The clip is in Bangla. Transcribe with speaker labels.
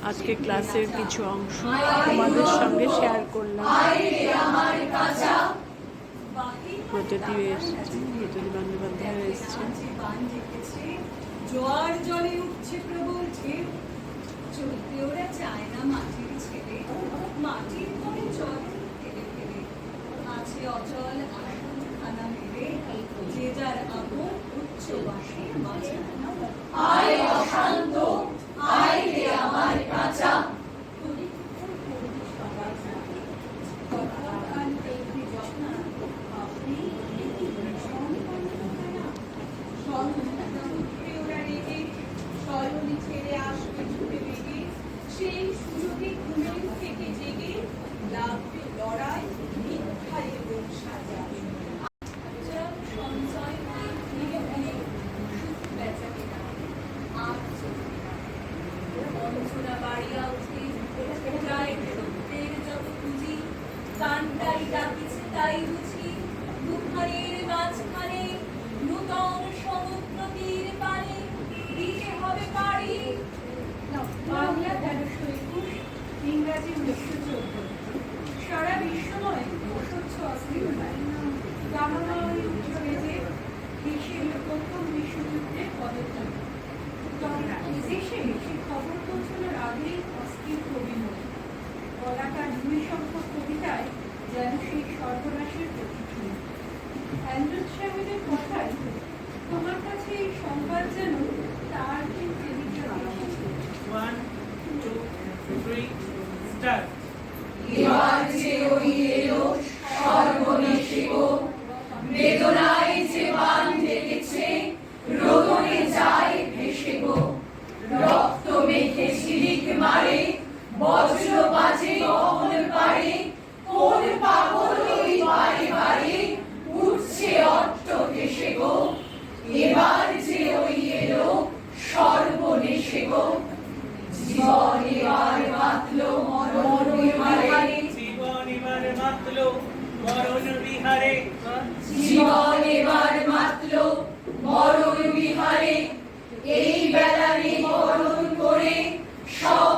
Speaker 1: আজকে ক্লাসের কিছু অংশ তোমাদের সঙ্গে শেয়ার করলাম। প্রতিটি এসছে, প্রতিটি বন্দ্যোপাধ্যায় এসছে।
Speaker 2: জোয়ার জলে উঠছে প্রবল ঢেউ, চলতে ওরা চায় না মাটির ছেড়ে, মাটির পরে জল ফেলে ফেলে আছে অচল আসন খানা মেরে, যে যার আপন উচ্চ বাসে বাঁচা। আয় অশান্ত, আয় রে আমার কাঁচা, সেই সুযোগে ঘুমের থেকে জেগে লাগবে লড়াই মিথ্যায় এবং সাজা। সঞ্চয় ধীরে ধীরে সুখ বেচা কেনা আর চলবে না, বঞ্চনা বাড়িয়া উঠে প্রায় সত্যের যত পুঁজি, কানটাই ডাকিছে তাই বুঝি, দুখানের মাঝখানে নূতন সমুদ্র তীর পানে দিতে হবে পাড়ি। বাংলা 1321, ইংরাজি 1914। সারা বিশ্বময় অসহ্য অস্থিরতায় দামাময় উঠে যে দেশের প্রথম বিশ্বযুদ্ধের পদক্ষেপ, দেশে সে খবর পৌঁছানোর আগেই অস্থির কবিময় বলাকার 2 সংখ্যক কবিতায় যেন সেই সর্বনাশের প্রতিক্রিয়া। অ্যান্ড্রুজ সাহেবের কথায় তোমার কাছে এই সংবাদ যেন তার
Speaker 3: One, two, three, start.
Speaker 2: এবার যে ওই এলো সর্বনেশে গো, বেদনায় যে বান ডেকেছে রোদনে যায় ভেসে গো, রক্ত মেখে ঝিলিক মারে বজ্র বাজে অহল পারে, কোন পাগল ওই বারে বারে উঠছে অট্ট ভেসে গো। এবার যে ওই এলো সর্বনেশে গো, জীবন এবার মাতলো মরণ বিহারে,
Speaker 3: জীবন এবার মাতলো মরণ বিহারে,
Speaker 2: জীবন এবার মাতলো মরণ বিহারে, এই বেলারে বরণ করে সব